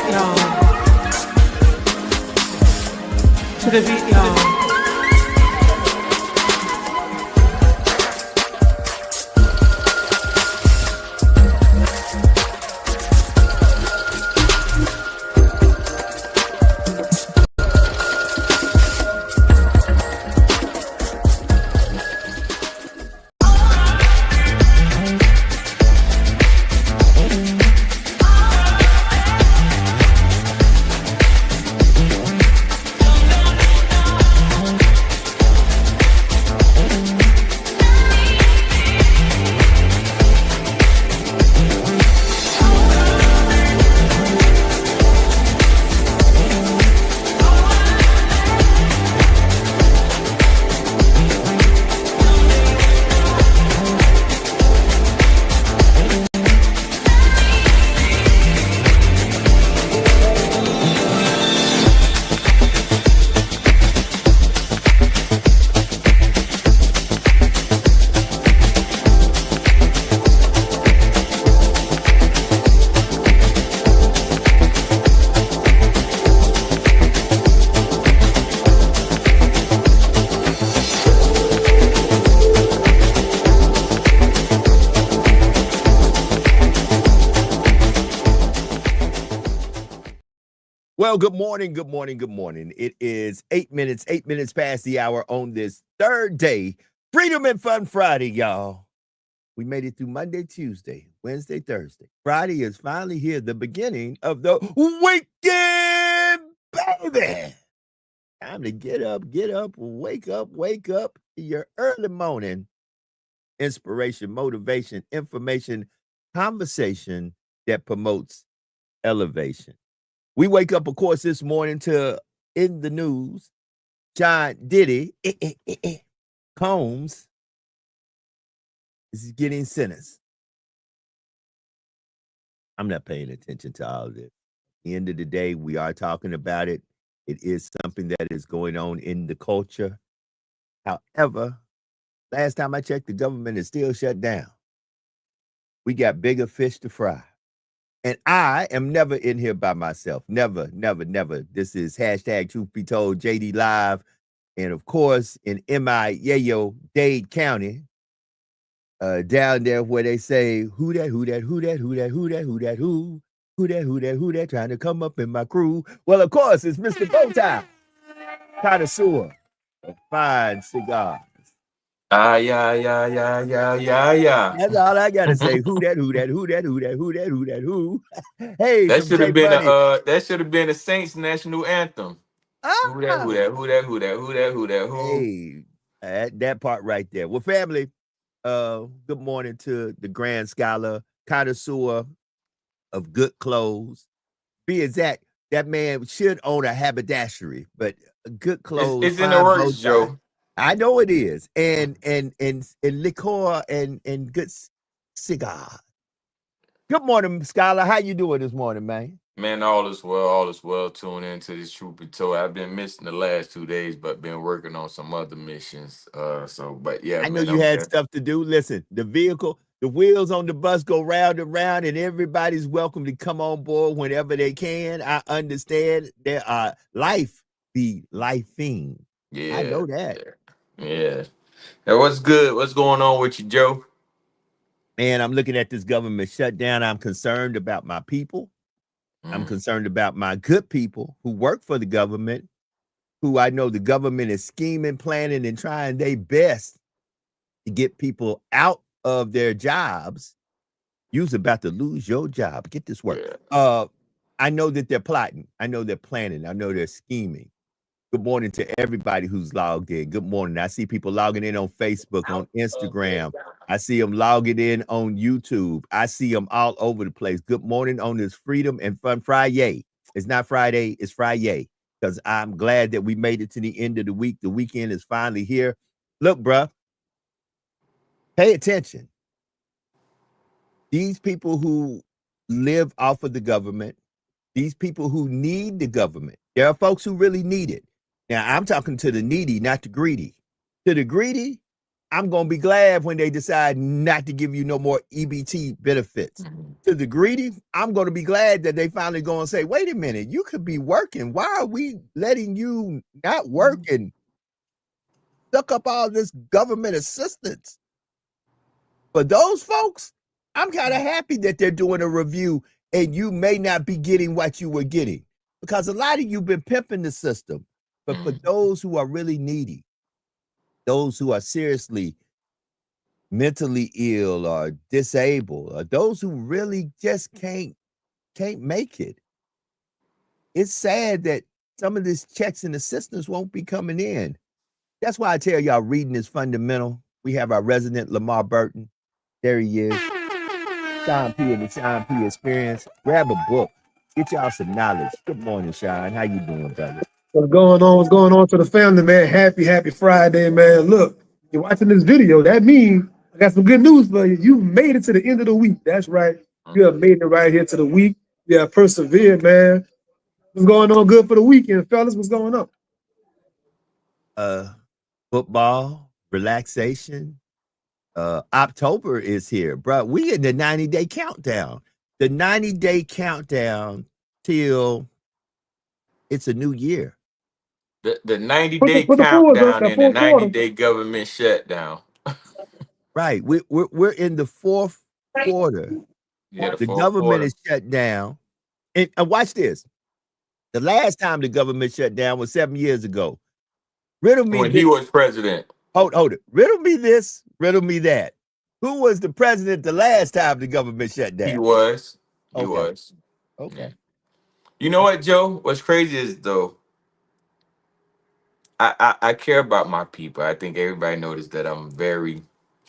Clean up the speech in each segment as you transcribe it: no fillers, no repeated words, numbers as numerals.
beat, y'all. To the beat, y'all. Well, good morning, good morning, good morning. It is 8 minutes past the hour on this third day. Freedom and Fun Friday, y'all. We made it through Monday, Tuesday, Wednesday, Thursday. Friday is finally here, the beginning of the weekend, baby. Time to get up, wake up. Your early morning inspiration, motivation, information, conversation that promotes elevation. We wake up, of course, this morning to, in the news, John Diddy Combs is getting sentenced. I'm not paying attention to all of this. At the end of the day, we are talking about it. It is something that is going on in the culture. However, last time I checked, the government is still shut down. We got bigger fish to fry. And I am never in here by myself. Never. This is hashtag Truth Be Told, JD Live. And of course, in Yayo, Dade County, down there where they say, who that, trying to come up in my crew. Well, of course, it's Mr. Bowtie, connoisseur of fine cigars. Yeah. That's all I gotta say. Who? Hey, That should have been Money. that should have been a Saints national anthem. Who that? Hey, that part right there. Well, family, good morning to the grand scholar, connoisseur of good clothes. Be exact, that man should own a haberdashery, but good clothes. It's in the works, Joe. I know it is, and liquor and good cigar. Good morning, Scholar. How you doing this morning, man? Man, all is well. Tune into this Truth Be Told. I've been missing the last 2 days, but been working on some other missions. But yeah, I know you had stuff to do. Listen, the wheels on the bus go round and round, and everybody's welcome to come on board whenever they can. I understand there are life be lifing. Yeah, I know that. Yeah. Now, what's good? What's going on with you, Joe? Man, I'm looking at this government shutdown. I'm concerned about my people. I'm concerned about my good people who work for the government, who I know the government is scheming, planning, and trying their best to get people out of their jobs. You're about to lose your job. Get this work. Yeah. I know that they're plotting. I know they're planning. I know they're scheming. Good morning to everybody who's logged in. Good morning. I see people logging in on Facebook, on Instagram. I see them logging in on YouTube. I see them all over the place. Good morning on this Freedom and Fun Friday. It's not Friday, it's Friday, because I'm glad that we made it to the end of the week. The weekend is finally here. Look, bruh, pay attention. These people who live off of the government, these people who need the government, there are folks who really need it. Now, I'm talking to the needy, not the greedy. To the greedy, I'm going to be glad when they decide not to give you no more EBT benefits. To the greedy, I'm going to be glad that they finally go and say, wait a minute, you could be working. Why are we letting you not work and suck up all this government assistance? For those folks, I'm kind of happy that they're doing a review and you may not be getting what you were getting, because a lot of you been pimping the system. But for those who are really needy, those who are seriously mentally ill or disabled, or those who really just can't make it, it's sad that some of these checks and assistance won't be coming in. That's why I tell y'all reading is fundamental. We have our resident Lamar Burton. There he is. Sean P and the Sean P Experience. Grab a book. Get y'all some knowledge. Good morning, Sean. How you doing, brother? What's going on? What's going on to the family, man? Happy Friday, man. Look, you're watching this video. That means I got some good news for you. You've made it to the end of the week. That's right. You have made it right here to the week. You have persevered, man. What's going on good for the weekend, fellas? What's going on? Football, relaxation. October is here, bro. We in the 90-day countdown. The 90-day countdown till it's a new year. The 90-day countdown and the 90-day government shutdown. Right. We're in the fourth quarter. Yeah, the government is shut down. And watch this. The last time the government shut down was 7 years ago. Riddle me when he was president. Hold it. Riddle me this, riddle me that. Who was the president the last time the government shut down? He was. He was. Okay. You know what, Joe? What's crazy is, though, I care about my people. I think everybody noticed that I'm very,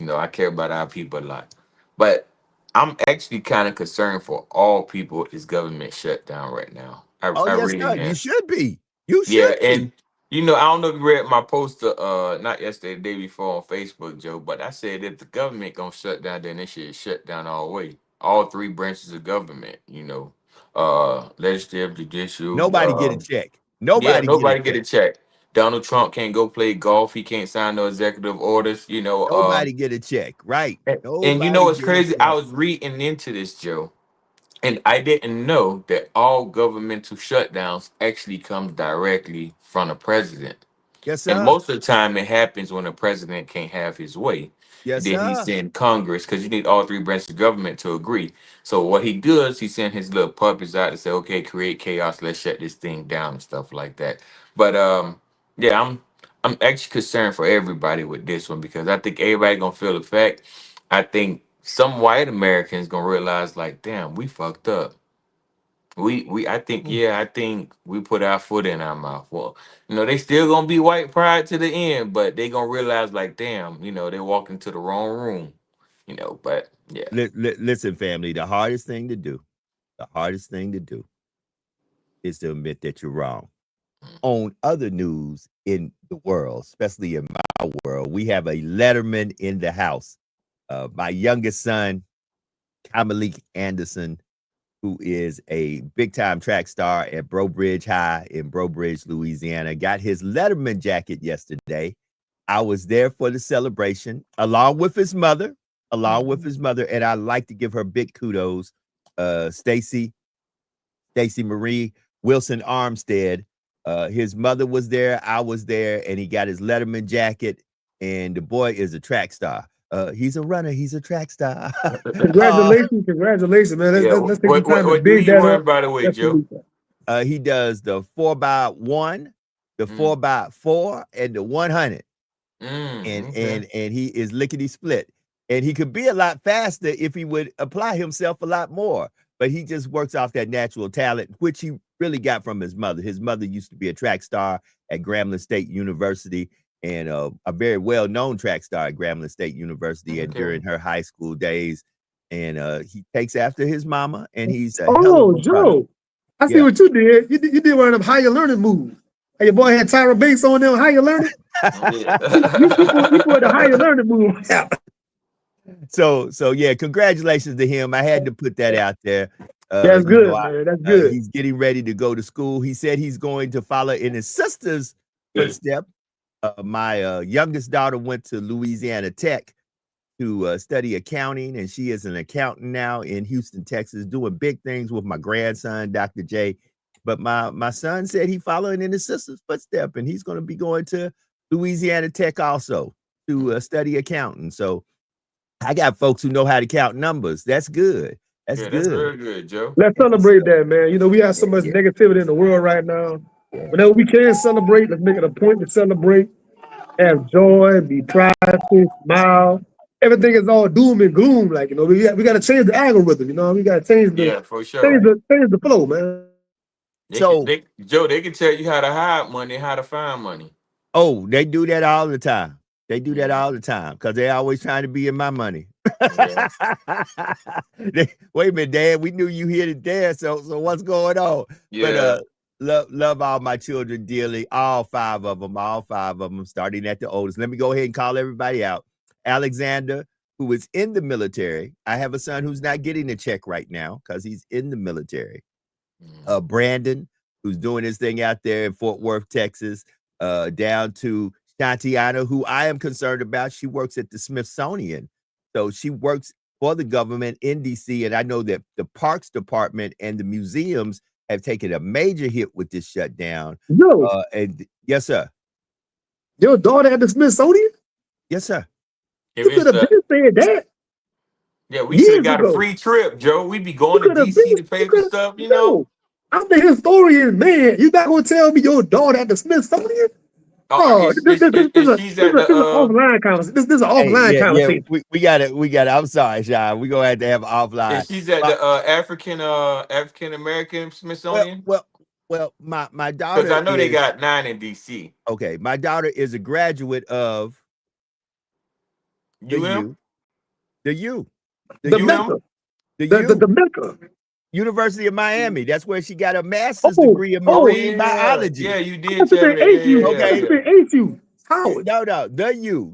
I care about our people a lot. But I'm actually kind of concerned for all people is government shutdown right now. I yes, really sir. am. You should be. You should Yeah, be. and I don't know if you read my post not yesterday, the day before on Facebook, Joe, but I said if the government gonna shut down, then they should shut down all the way. All three branches of government, legislative, judicial. Nobody get a check. Nobody get a check. Donald Trump can't go play golf. He can't sign no executive orders. Nobody get a check, right? And you know what's crazy? I was reading into this, Joe, and I didn't know that all governmental shutdowns actually come directly from the president. Yes, sir. And most of the time, it happens when the president can't have his way. Yes, then he send Congress, because you need all three branches of government to agree. So what he does, he send his little puppets out to say, okay, create chaos, let's shut this thing down and stuff like that. But yeah, I'm actually concerned for everybody with this one, because I think everybody gonna feel the fact. I think some white Americans gonna realize, like, damn, we fucked up. I think we put our foot in our mouth. Well, they still gonna be white pride to the end, but they gonna realize, like, damn, they walked into the wrong room. But yeah. Listen, family, the hardest thing to do is to admit that you're wrong. On other news in the world, especially in my world, we have a letterman in the house. My youngest son, Kamalik Anderson, who is a big-time track star at Breaux Bridge High in Breaux Bridge, Louisiana, got his Letterman jacket yesterday. I was there for the celebration, along with his mother, and I'd like to give her big kudos. Stacy Marie Wilson Armstead, his mother was there, I was there, and he got his Letterman jacket, and the boy is a track star. He's a runner. He's a track star. Congratulations, man. Let's take some time to big that up. By the way, Joe? He does the 4x1, the 4x4, and the 100. And he is lickety split. And he could be a lot faster if he would apply himself a lot more. But he just works off that natural talent, which he really got from his mother. His mother used to be a track star at Grambling State University, and a very well-known track star at Grambling State University and during her high school days. And he takes after his mama, and he's Joe, I see what you did. You did one of them higher learning moves. Hey, your boy had Tyra Banks on them higher learning. you put the higher learning move. So yeah, congratulations to him. I had to put that out there. That's good, man. That's good. He's getting ready to go to school. He said he's going to follow in his sister's footstep My youngest daughter went to Louisiana Tech to study accounting, and she is an accountant now in Houston, Texas, doing big things with my grandson, Dr. J. But my son said he following in his sister's footstep, and he's going to be going to Louisiana Tech also to study accounting. So I got folks who know how to count numbers. That's good. That's Yeah, good. that's very good, Joe. Let's celebrate that, man. You know, we have so much negativity in the world right now. Whenever we can celebrate, let's make it a point to celebrate. Have joy, be prideful, smile. Everything is all doom and gloom. Like, you know, we got to change the algorithm. You know, we got to change Yeah, for sure. change the flow, man. Joe, they can tell you how to hide money, how to find money. Oh, they do that all the time. They do that all the time because they're always trying to be in my money. Yeah. Wait a minute, Dad. We knew you here today, so what's going on? Yeah. But love all my children dearly, all five of them, starting at the oldest. Let me go ahead and call everybody out. Alexander, who is in the military. I have a son who's not getting a check right now because he's in the military. Brandon, who's doing his thing out there in Fort Worth, Texas, down to Shantiana, who I am concerned about. She works at the Smithsonian. So she works for the government in DC. And I know that the Parks Department and the museums have taken a major hit with this shutdown. No. And yes, sir. Your daughter at the Smithsonian? Yes, sir. You could have been saying that. Yeah, we should have got a free trip, Joe. We'd be going to DC to pay for stuff, you know. I'm the historian, man. You not gonna tell me your daughter at the Smithsonian? Oh, this is an offline conversation. This is an offline conversation. We got it. I'm sorry, Sean. We're gonna have to have an offline. And she's at the African American Smithsonian. Well, my daughter. Because I know they got 9 in DC. Okay, my daughter is a graduate of the Mecca. University of Miami. That's where she got a master's degree in marine biology. Yeah, you did. No, the U.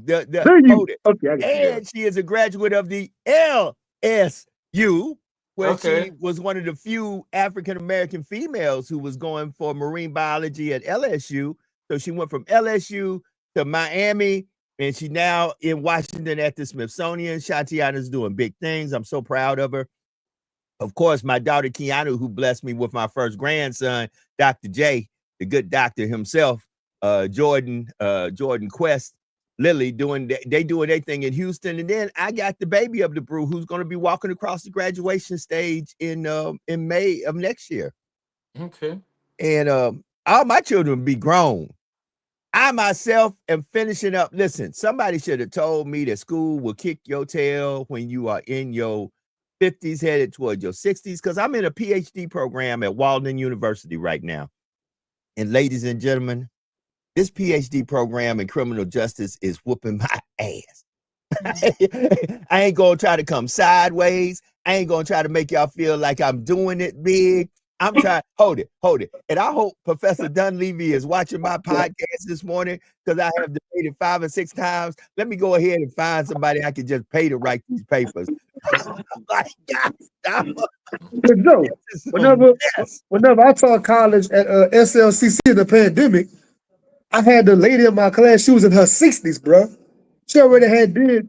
Okay, and she is a graduate of the LSU, where she was one of the few African American females who was going for marine biology at LSU. So she went from LSU to Miami, and she now in Washington at the Smithsonian. Shatiana's doing big things. I'm so proud of her. Of course, my daughter Keanu, who blessed me with my first grandson, Dr. J, the good doctor himself, Jordan Quest, Lily doing their thing in Houston, and then I got the baby of the brew who's going to be walking across the graduation stage in May of next year. Okay, and all my children will be grown. I myself am finishing up. Listen, somebody should have told me that school will kick your tail when you are in your 50s headed toward your 60s, because I'm in a PhD program at Walden University right now. And ladies and gentlemen, this PhD program in criminal justice is whooping my ass. I ain't gonna try to come sideways. I ain't gonna try to make y'all feel like I'm doing it big. I'm trying, hold it. And I hope Professor Dunleavy is watching my podcast this morning, because I have debated 5 or 6 times. Let me go ahead and find somebody I can just pay to write these papers. Whenever I taught college at SLCC in the pandemic, I had the lady in my class. She was in her 60s, bro. She already had did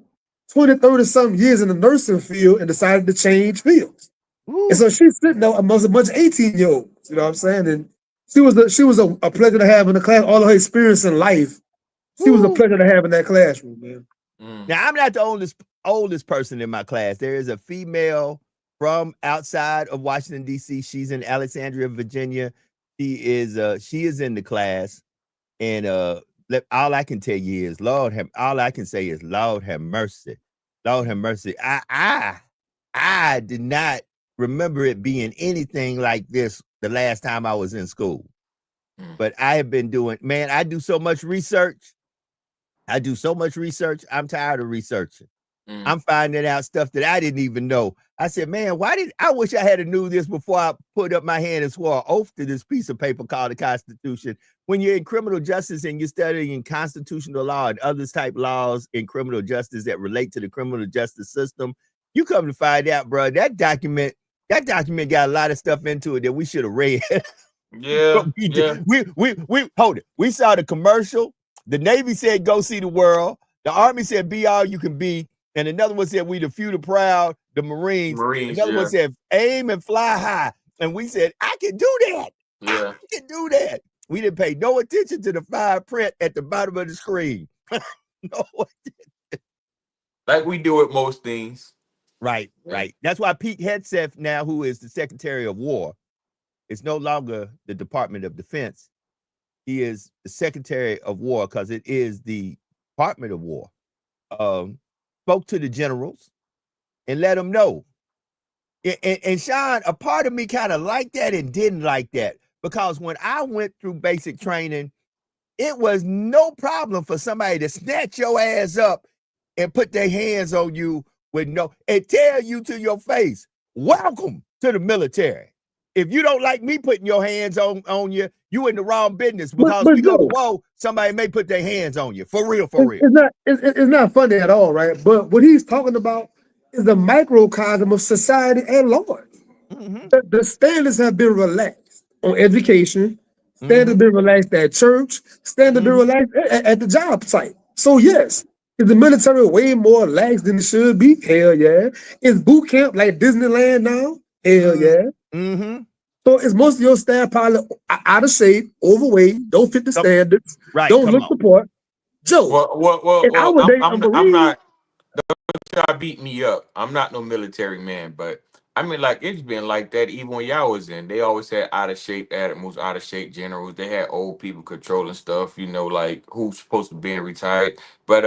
20, 30 something years in the nursing field and decided to change fields. Ooh. And so she's sitting there amongst a bunch of 18-year-olds, you know what I'm saying? And she was a pleasure to have in the class. All of her experience in life, she was a pleasure to have in that classroom, man. Now, I'm not the oldest person in my class. There is a female from outside of Washington, D.C. She's in Alexandria, Virginia. She is in the class. And all I can tell you is, Lord have mercy. Lord have mercy. I did not remember it being anything like this the last time I was in school. But I have been doing, man, I do so much research. I'm tired of researching. I'm finding out stuff that I didn't even know. I said, man, I wish I had knew this before I put up my hand and swore an oath to this piece of paper called the Constitution. When you're in criminal justice and you're studying constitutional law and other type laws in criminal justice that relate to the criminal justice system, you come to find out, bro, that document got a lot of stuff into it that we should have read. Yeah. We hold it. We saw the commercial. The Navy said, go see the world. The Army said, be all you can be. And another one said, we the few, the proud, the Marines. Another one said, aim and fly high. And we said, I can do that. Yeah. I can do that. We didn't pay no attention to the fine print at the bottom of the screen. No. Like we do with most things. Right, right. That's why Pete Hegseth now, who is the Secretary of War, is no longer the Department of Defense. He is the Secretary of War because it is the Department of War. Spoke to the generals and let them know. And Sean, a part of me kind of liked that and didn't like that, because when I went through basic training, it was no problem for somebody to snatch your ass up and put their hands on you and tell you to your face, welcome to the military. If you don't like me putting your hands on you, you in the wrong business, because we go to war, somebody may put their hands on you. For real, for real. It's not funny at all, right? But what he's talking about is the microcosm of society at large. Mm-hmm. The standards have been relaxed on education, standards have been relaxed at church, standards have been relaxed at the job site. So yes, is the military way more lax than it should be? Hell yeah. Is boot camp like Disneyland now? Hell yeah. Mm-hmm. So is most of your staff pilot out of shape, overweight, don't fit the standards, don't look the part? Joe, I'm not. Don't try to beat me up. I'm not no military man, but I mean, like, it's been like that even when y'all was in. They always had out of shape admirals, out of shape generals. They had old people controlling stuff, like who's supposed to be retired. But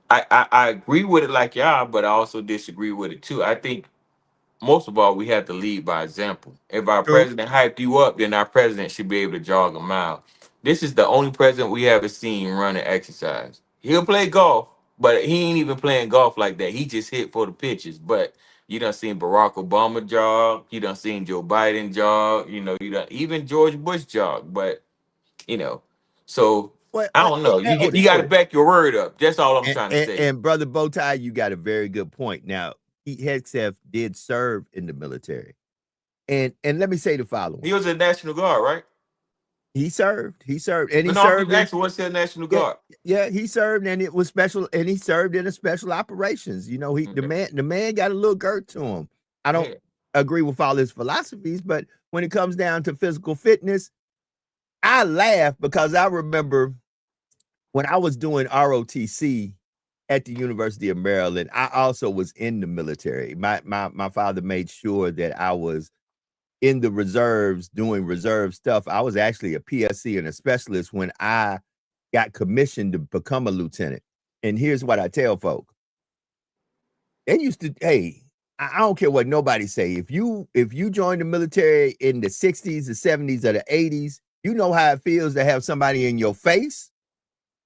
I agree with it like y'all, but I also disagree with it too. I think most of all, we have to lead by example. If our president hyped you up, then our president should be able to jog a mile. This is the only president we haven't seen run an exercise. He'll play golf, but he ain't even playing golf like that. He just hit for the pitches. But you done seen Barack Obama jog. You done seen Joe Biden jog. You done even George Bush jog. But so I don't know. You got to back your word up. That's all I'm trying to say. And Brother Bowtie, you got a very good point. Now, Pete Hegseth did serve in the military. And let me say the following. He was a National Guard, right? He served. And he served. What's the National Guard? Yeah, he served, and it was special, and he served in the special operations. The man got a little girth to him. I don't agree with all his philosophies, but when it comes down to physical fitness, I laugh because I remember when I was doing ROTC at the University of Maryland, I also was in the military. My father made sure that I was in the reserves doing reserve stuff. I was actually a PSC and a specialist when I got commissioned to become a lieutenant. And here's what I tell folk. They used to, hey, I don't care what nobody say. If you join the military in the 60s, the 70s, or the 80s, you know how it feels to have somebody in your face.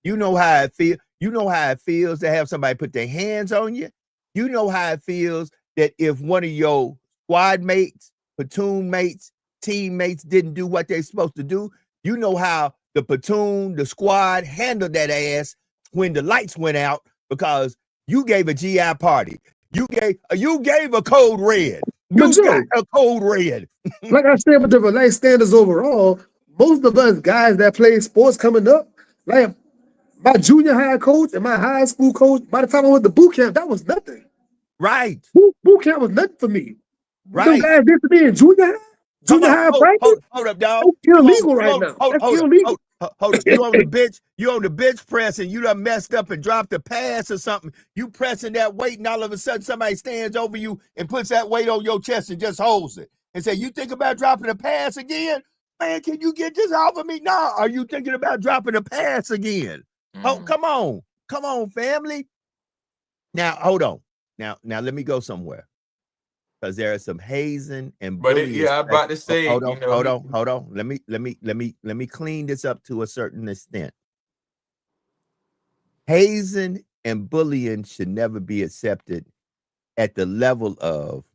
You know how it feels. You know how it feels to have somebody put their hands on you. You know how it feels that if one of your squad mates, platoon mates, teammates didn't do what they're supposed to do. You know how the platoon, the squad handled that ass when the lights went out because you gave a GI party. You gave a code red. You got a code red. Like I said, with the relaxed standards overall, most of us guys that play sports coming up, like my junior high coach and my high school coach, by the time I went to boot camp, that was nothing. Right. Boot camp was nothing for me. Right. Some guys did to me in junior high practice. Hold up, dog. That's illegal right now. That's illegal. Hold up. You on the bench press and you done messed up and dropped a pass or something. You pressing that weight and all of a sudden somebody stands over you and puts that weight on your chest and just holds it and say, you think about dropping a pass again? Man, can you get this off of me? No. Are you thinking about dropping a pass again? Oh, come on, family. Now, hold on. Now let me go somewhere. Because there are some hazing and bullying. I'm about to say. Hold on. Let me clean this up to a certain extent. Hazing and bullying should never be accepted at the level of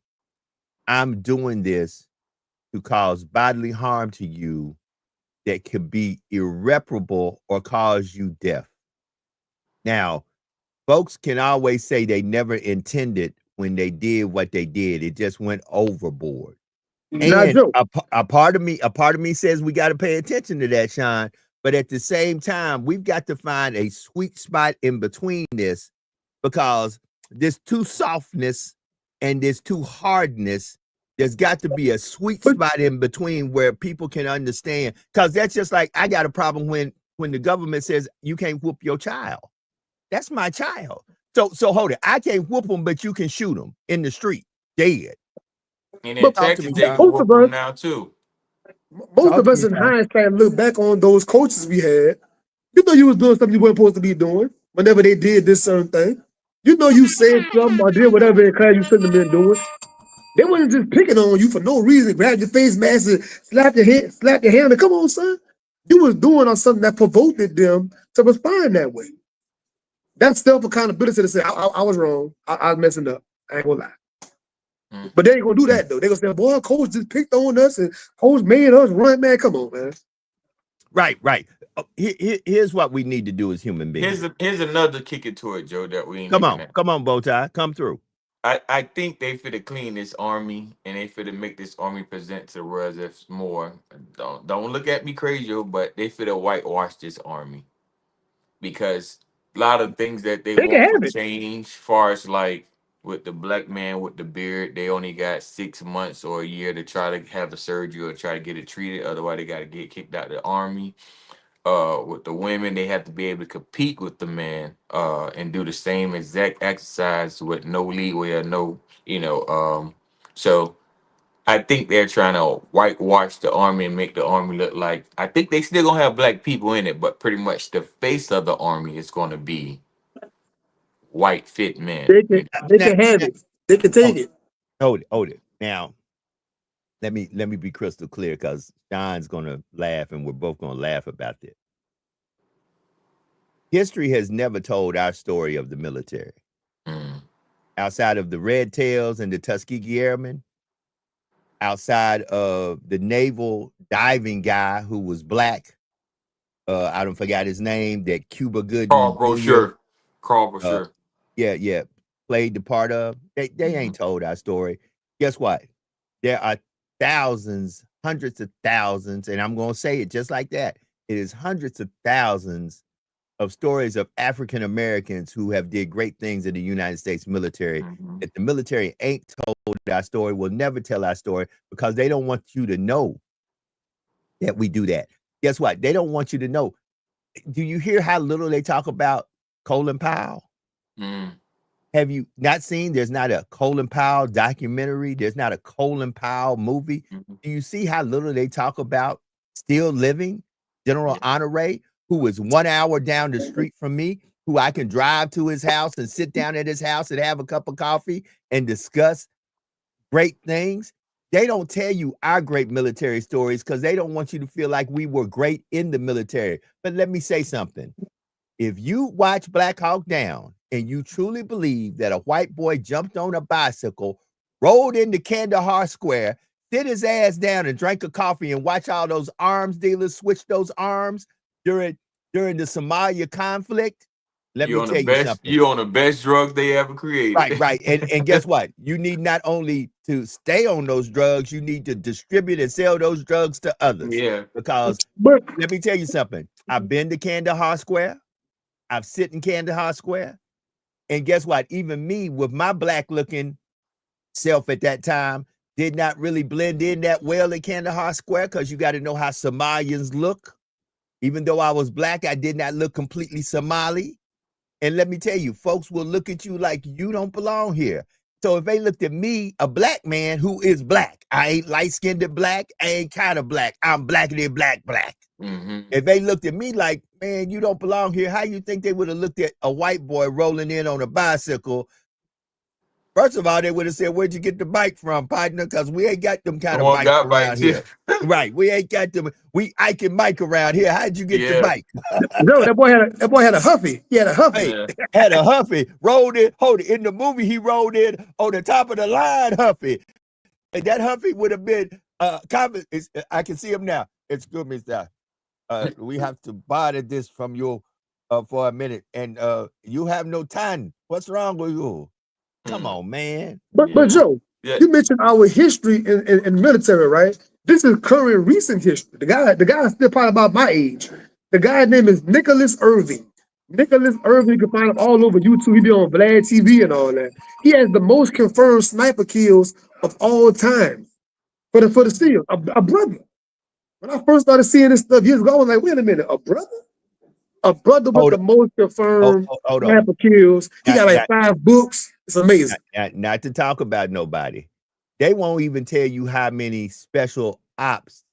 I'm doing this to cause bodily harm to you that could be irreparable or cause you death. Now, folks can always say they never intended when they did what they did. It just went overboard. And a part of me says we got to pay attention to that, Sean, But at the same time, we've got to find a sweet spot in between this, because this too softness and this too hardness, there's got to be a sweet spot in between where people can understand. Because that's just like, I got a problem when the government says you can't whoop your child. That's my child. So hold it. I can't whoop them, but you can shoot them in the street, dead. And in But Texas, me, they John. can Most whoop of them us- now too. Most Talk of to us me, in John. hindsight look back on those coaches we had. You know you was doing something you weren't supposed to be doing whenever they did this certain thing. You know you said something or did whatever in class you shouldn't have been doing. They wasn't just picking on you for no reason, grab your face mask and slap your hand. Come on, son. You was doing something that provoked them to respond that way. That's self-accountability to say, I was wrong. I was messing up. I ain't gonna lie. But they ain't gonna do that though. They gonna say, boy, coach just picked on us and coach made us run, man. Come on, man. Right. Here's what we need to do as human beings. Here's another kick it to it, Joe, that we ain't Come looking on, at. come on, Bowtie, come through. I think they finna clean this army, and they finna make this army present to the world as if more. Don't look at me crazy, Joe, but they finna whitewash this army, because a lot of things that they They can want for have it. change, far as like with the black man with the beard, they only got 6 months or a year to try to have the surgery or try to get it treated. Otherwise, they got to get kicked out of the army. With the women, they have to be able to compete with the man and do the same exact exercise with no leeway or no, so I think they're trying to whitewash the army and make the army look like, I think they still gonna have black people in it, but pretty much the face of the army is gonna be white fit men. They can have it. They can take it. Hold it. Now, let me be crystal clear, because John's gonna laugh and we're both gonna laugh about this. History has never told our story of the military. Outside of the Red Tails and the Tuskegee Airmen, outside of the naval diving guy who was black, I don't forget his name, that Cuba Gooding Carl Jr. Brochure. Yeah, played the part of. They ain't told our story. Guess what? There are thousands, hundreds of thousands, and I'm gonna say it just like that. It is hundreds of thousands of stories of African Americans who have did great things in the United States military. If the military ain't told our story, will never tell our story, because they don't want you to know that we do that. Guess what? They don't want you to know. Do you hear how little they talk about Colin Powell? Have you not seen? There's not a Colin Powell documentary. There's not a Colin Powell movie. Do you see how little they talk about still living General Honore, who is 1 hour down the street from me, who I can drive to his house and sit down at his house and have a cup of coffee and discuss great things? They don't tell you our great military stories because they don't want you to feel like we were great in the military. But let me say something. If you watch Black Hawk Down and you truly believe that a white boy jumped on a bicycle, rolled into Kandahar Square, sit his ass down and drank a coffee and watch all those arms dealers switch those arms during the Somalia conflict, let me tell you something. You on the best drugs they ever created. Right. And guess what? You need not only to stay on those drugs, you need to distribute and sell those drugs to others. Yeah. Because let me tell you something. I've been to Kandahar Square. I've sit in Kandahar Square. And guess what? Even me, with my black looking self at that time, did not really blend in that well at Kandahar Square, because you got to know how Somalians look. Even though I was black, I did not look completely Somali. And let me tell you, folks will look at you like you don't belong here. So if they looked at me, a black man who is black, I ain't light-skinned black, I ain't kind of black, I'm blacker than black. If they looked at me like, man, you don't belong here, how you think they would have looked at a white boy rolling in on a bicycle? First of all, they would have said, where'd you get the bike from, partner? Because we ain't got them kind of bikes around here. Right, we ain't got them. We Ike and Mike around here. How'd you get the bike? No, that boy had a Huffy. He had a Huffy. Hey, had a Huffy, rolled in. Hold it. In the movie, he rolled in on the top of the line Huffy. And that Huffy would have been I can see him now. Excuse me, sir. We have to bother this from you for a minute. And you have no time. What's wrong with you? Come on, man. But Joe, you mentioned our history in military, right? This is current recent history. The guy is still probably about my age. The guy's name is Nicholas Irving. Nicholas Irving, you can find him all over YouTube. He be on Vlad TV and all that. He has the most confirmed sniper kills of all time for the SEALs. A brother. When I first started seeing this stuff years ago, I was like, wait a minute, a brother? A brother with Hold the most confirmed hold on. sniper kills. He Not- got like not- 5 books. It's amazing. Not to talk about nobody. They won't even tell you how many special ops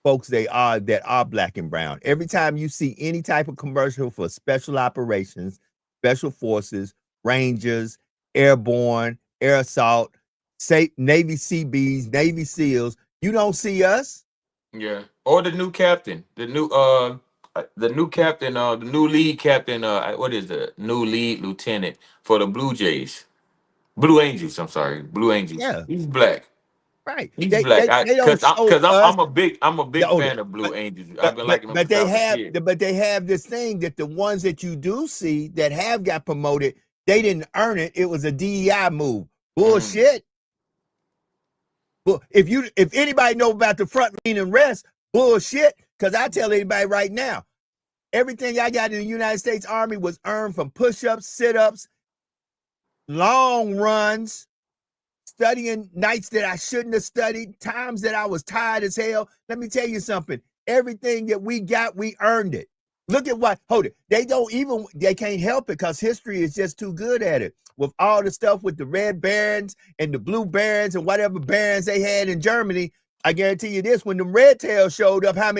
folks they are that are black and brown. Every time you see any type of commercial for special operations, special forces, Rangers, airborne, air assault, say Navy Seabees, Navy SEALs, you don't see us. Yeah. Or the new captain, the new captain, the new lead captain, what is the new lead lieutenant for the Blue Jays? Blue Angels, I'm sorry. Blue Angels. Yeah. He's black. Right. He's They black. don't show us. I'm a big Yeah, fan of Blue Angels. I've been liking them but since I they was a have kid. but they have this thing that the ones that you do see that have got promoted, they didn't earn it. It was a DEI move. Bullshit. Well, if anybody know about the front lean and rest, bullshit. Because I tell anybody right now, everything I got in the United States Army was earned from push-ups, sit-ups, long runs, studying nights that I shouldn't have studied, times that I was tired as hell. Let me tell you something. Everything that we got, we earned it. Look at what, hold it. They can't help it because history is just too good at it. With all the stuff with the Red Barons and the Blue Barons and whatever barons they had in Germany, I guarantee you this, when the Red Tails showed up, how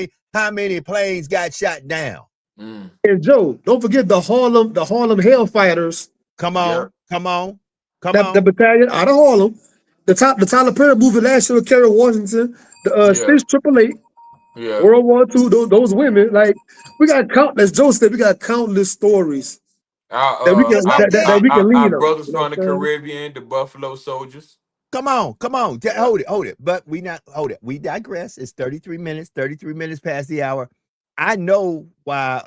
many planes got shot down? Mm. And Joe, don't forget the Harlem Hellfighters. Come on, Yeah. come on. The battalion out of Harlem. The Tyler Perry movie last year with Kerry Washington. The Yeah. 6 888. Yeah. World War II, those women, like we got as Joe said, we got countless stories that we can that we can lean Our on. brothers You know from the what I'm saying? Caribbean, the Buffalo Soldiers. Come on. Hold it. But we digress. It's 33 minutes past the hour. I know why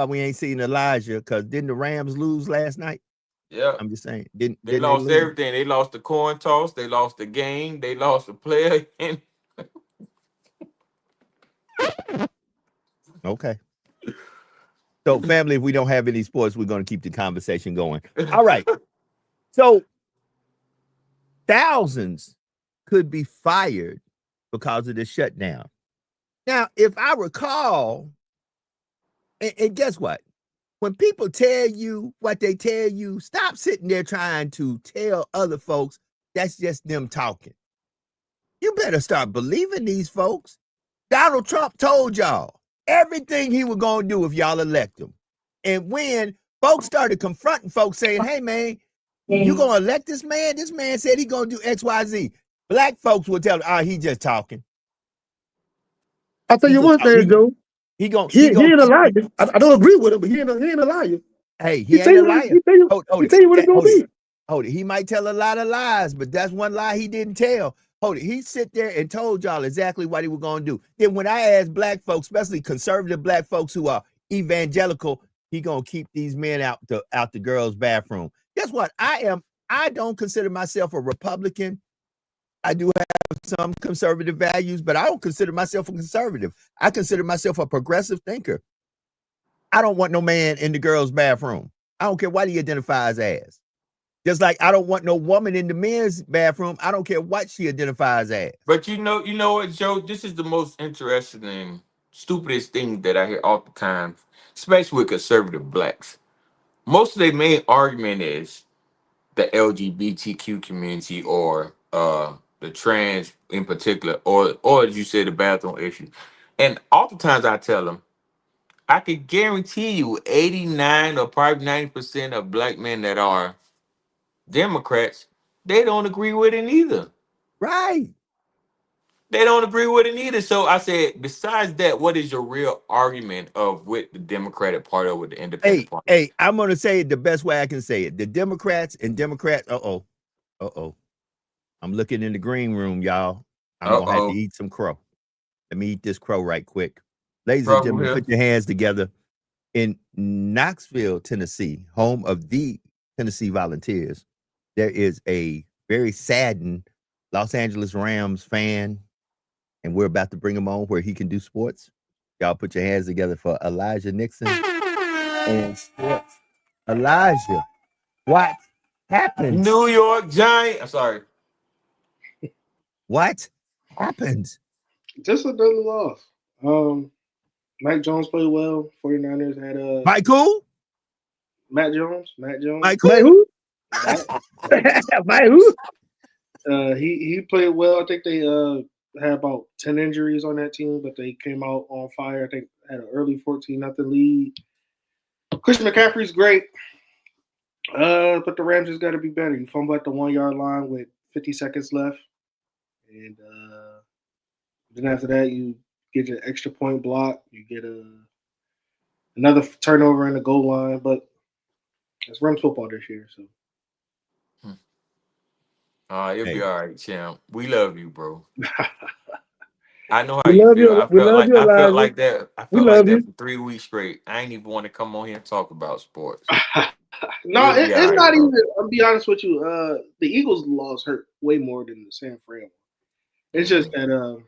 we ain't seen Elijah, because didn't the Rams lose last night? Yeah. I'm just saying. They Didn't lost lose? everything. They lost the coin toss. They lost the game. They lost the player. Okay. So, family, if we don't have any sports, we're going to keep the conversation going. All right. So, thousands could be fired because of the shutdown. Now, if I recall, and guess what? When people tell you what they tell you, stop sitting there trying to tell other folks that's just them talking. You better start believing these folks. Donald Trump told y'all everything he was going to do if y'all elect him. And when folks started confronting folks saying, hey, man, you going to elect this man? This man said he going to do X, Y, Z. Black folks will tell them, he just talking. I'll tell you one thing, Joe. He ain't a liar. I don't agree with him, but he ain't a liar. Hey, he ain't a liar. He tell you what it's going to be. Hold it. He might tell a lot of lies, but that's one lie he didn't tell. Hold it. He sit there and told y'all exactly what he was going to do. Then when I ask black folks, especially conservative black folks who are evangelical, he going to keep these men out the girls' bathroom. Guess what? I don't consider myself a Republican. I do have some conservative values, but I don't consider myself a conservative. I consider myself a progressive thinker. I don't want no man in the girls' bathroom. I don't care what he identifies as. Just like I don't want no woman in the men's bathroom. I don't care what she identifies as. But you know what, Joe? This is the most interesting and stupidest thing that I hear all the time, especially with conservative blacks. Most of their main argument is the LGBTQ community or the trans in particular, or as you said, the bathroom issue. And oftentimes I tell them, I could guarantee you 89 or probably 90% of black men that are Democrats, they don't agree with it either. Right. They don't agree with it either. So I said, besides that, what is your real argument of with the Democratic Party or with the Independent Party? Hey, I'm going to say it the best way I can say it. The Democrats, I'm looking in the green room, y'all. I'm going to have to eat some crow. Let me eat this crow right quick. Ladies and gentlemen, put your hands together. In Knoxville, Tennessee, home of the Tennessee Volunteers, there is a very saddened Los Angeles Rams fan, and we're about to bring him on where he can do sports. Y'all put your hands together for Elijah Nixon and sports. Elijah, what happened? New York Giants. I'm sorry. What happened? Just a little loss. Mike Jones played well. 49ers had Michael? Matt Jones. Michael? Mike who? Mike who? He played well. I think they had about 10 injuries on that team, but they came out on fire. I think had an early 14-0 lead. Christian McCaffrey's great. But the Rams just got to be better. You fumble at the 1-yard line with 50 seconds left. And then after that, you get an extra point block. You get another turnover in the goal line. But it's Rams football this year. So. You'll be all right, champ. We love you, bro. I know how We you love feel. you. I We felt love like you, I felt Elijah. like that. I We felt like love that you. for 3 weeks straight. I ain't even want to come on here and talk about sports. No, You'll be it's all right, not bro. even. I'll be honest with you. The Eagles' loss hurt way more than the San Fran one. It's just that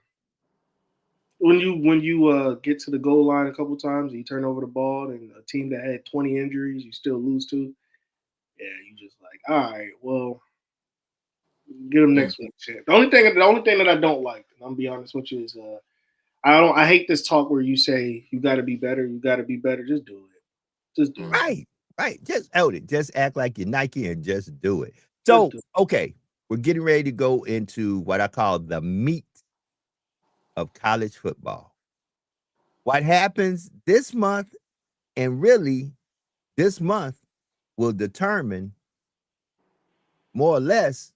when you get to the goal line a couple times, you turn over the ball, and a team that had 20 injuries, you still lose to. Yeah, you just like, all right, well, get them next week. Shit. The only thing that I don't like, and I'm gonna be honest with you, is I hate this talk where you say you got to be better. You got to be better. Just do it. Just do it. Right. Just out it. Just act like you're Nike and just do it. So, okay, we're getting ready to go into what I call the meat of college football. What happens this month, and really this month, will determine more or less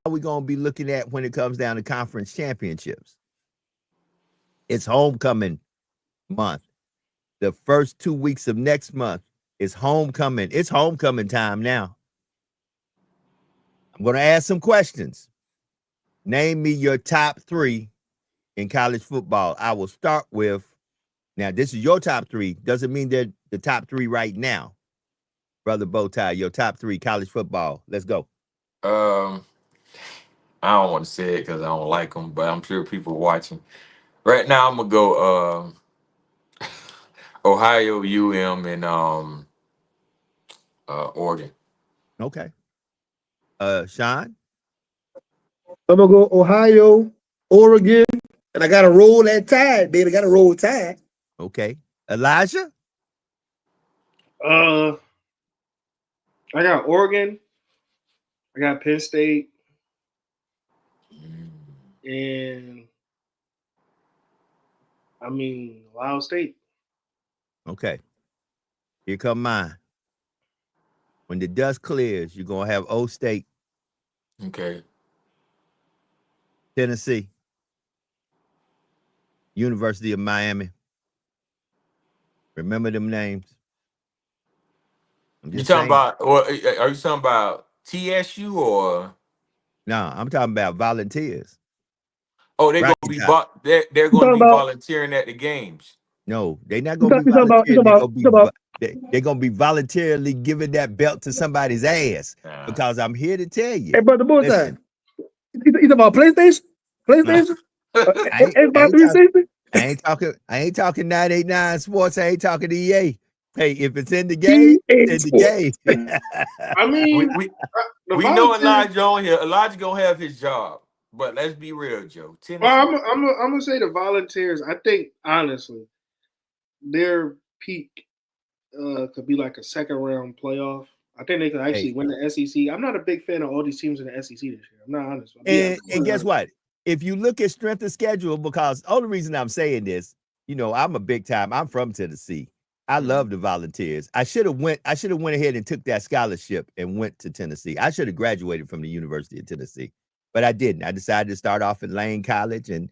how we're going to be looking at when it comes down to conference championships. It's homecoming month. The first 2 weeks of next month is homecoming. It's homecoming time now. I'm going to ask some questions. Name me your top 3 in college football. I will start with, now this is your top 3. Doesn't mean they're the top 3 right now. Brother Bowtie, your top 3 college football. Let's go. I don't want to say it because I don't like them, but I'm sure people watching. Right now, I'm gonna go Ohio, UM, and Oregon. Okay. Sean? I'm gonna go Ohio, Oregon, and I gotta roll that tide, baby. I gotta roll tide. Okay. Elijah? I got Oregon. I got Penn State. And I mean, Ohio State. Okay. Here come mine. When the dust clears, you're going to have O State. Okay. Tennessee. University of Miami. Remember them names. You talking about? Or are you talking about TSU or? No, I'm talking about volunteers. Oh, they're Right. gonna be they're going to be volunteering at the games. No, they're not going to be volunteering. They're going to be voluntarily giving that belt to somebody's ass. Because I'm here to tell you. Hey, brother Bowtie, you talking about PlayStation? PlayStation? Xbox 360? I ain't talking 989 Sports. I ain't talking EA. Hey, if it's in the game, it's in the game. I mean, we know Elijah on here. Elijah gonna have his job, but let's be real, Joe. Well, I'm gonna say the Volunteers. I think honestly, their peak could be like a second round playoff. I think they could actually win the SEC. I'm not a big fan of all these teams in the SEC this year. I'm not honest. And guess what? If you look at strength of schedule, because the only reason I'm saying this, I'm a big time. I'm from Tennessee. I love the Volunteers. I should have went ahead and took that scholarship and went to Tennessee. I should have graduated from the University of Tennessee, but I didn't. I decided to start off at Lane College, and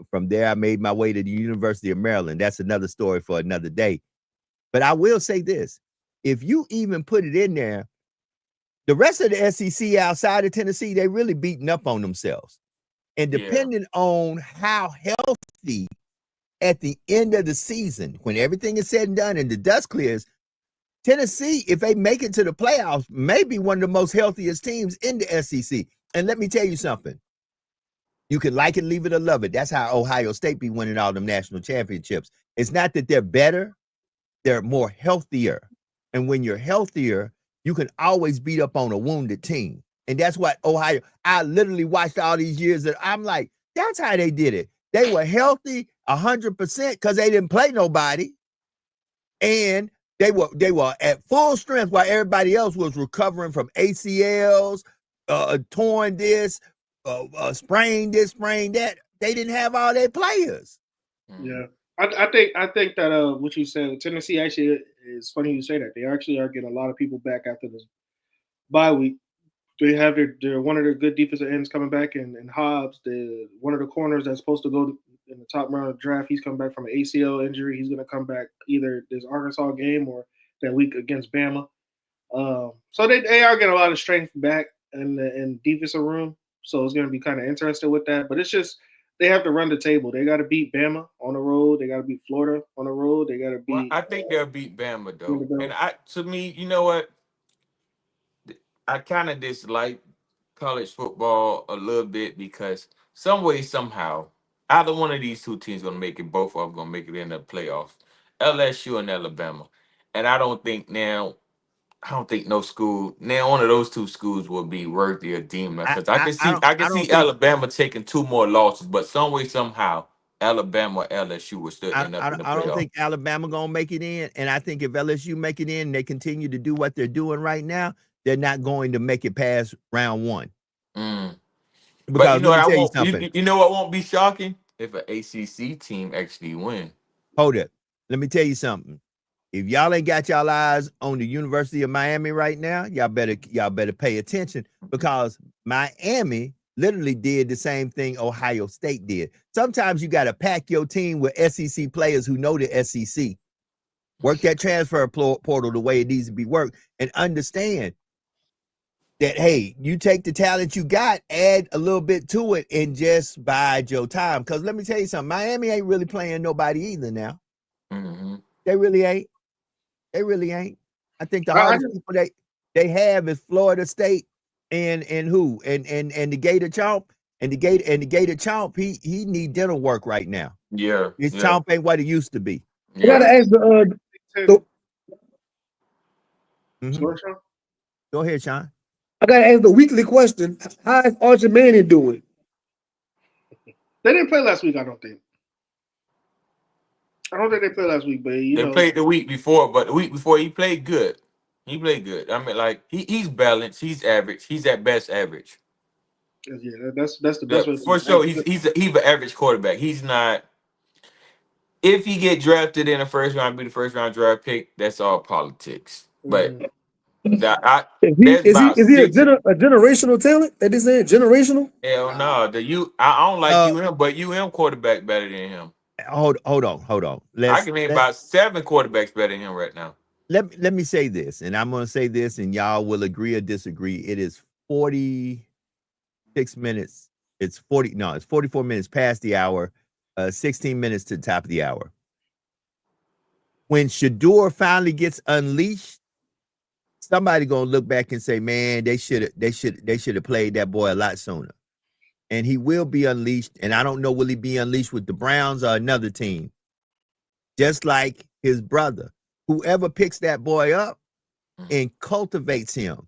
from there I made my way to the University of Maryland. That's another story for another day. But I will say this: if you even put it in there, the rest of the SEC outside of Tennessee, they really beating up on themselves. And depending on how healthy at the end of the season, when everything is said and done and the dust clears, Tennessee, if they make it to the playoffs, may be one of the most healthiest teams in the SEC. And let me tell you something. You can like it, leave it, or love it. That's how Ohio State be winning all them national championships. It's not that they're better, they're more healthier. And when you're healthier, you can always beat up on a wounded team. And that's what Ohio, I literally watched all these years that I'm like, that's how they did it. They were healthy 100% because they didn't play nobody. And they were at full strength while everybody else was recovering from ACLs, torn this, sprained this, sprained that. They didn't have all their players. Yeah, I think that what you said, Tennessee actually is funny you say that. They actually are getting a lot of people back after this bye week. They have their one of their good defensive ends coming back, and Hobbs, one of the corners that's supposed to go in the top round of the draft. He's coming back from an ACL injury. He's going to come back either this Arkansas game or that week against Bama. So they are getting a lot of strength back in the defensive room. So it's going to be kind of interesting with that. But it's just they have to run the table. They got to beat Bama on the road. They got to beat Florida on the road. They got to beat. Well, I think they'll beat Bama though. And to me, you know what? I kind of dislike college football a little bit because some way, somehow, either one of these two teams gonna make it. Both of them gonna make it in the playoffs. LSU and Alabama. And I don't think no school now one of those two schools will be worthy of deeming because I can see Alabama taking 2 more losses, but some way, somehow, Alabama or LSU will still end up in the playoffs. I don't think Alabama gonna make it in, and I think if LSU make it in, and they continue to do what they're doing right now, they're not going to make it past round 1. Because you know what won't be shocking? If an ACC team actually win. Hold it. Let me tell you something. If y'all ain't got y'all eyes on the University of Miami right now, y'all better pay attention because Miami literally did the same thing Ohio State did. Sometimes you got to pack your team with SEC players who know the SEC. Work that transfer portal the way it needs to be worked and understand that, hey, you take the talent you got, add a little bit to it, and just bide your time. Because let me tell you something, Miami ain't really playing nobody either now. Mm-hmm. They really ain't. I think the hardest people they have is Florida State and who? And the Gator Chomp. And the Gator Chomp, he need dental work right now. Yeah. His chomp ain't what it used to be. Yeah. You gotta ask Go ahead, Sean. I gotta ask the weekly question. How is Archer Manning doing? They didn't play last week, I don't think. I don't think they played last week, but they played the week before, but the week before he played good. He played good. I mean, like he's balanced, he's average, he's at best average. Yeah, that's the best way for sure. He's an average quarterback. He's not. If he get drafted in the first round, be the first round draft pick, that's all politics. But is he a generational talent? That is generational? Hell no. I don't like UM, but UM quarterback better than him. Hold on. I can name about 7 quarterbacks better than him right now. Let me say this, and I'm going to say this, and y'all will agree or disagree. It is 46 minutes. It's 44 minutes past the hour, 16 minutes to the top of the hour. When Shedeur finally gets unleashed, somebody going to look back and say, man, they should have played that boy a lot sooner. And he will be unleashed, and I don't know, will he be unleashed with the Browns or another team? Just like his brother. Whoever picks that boy up and cultivates him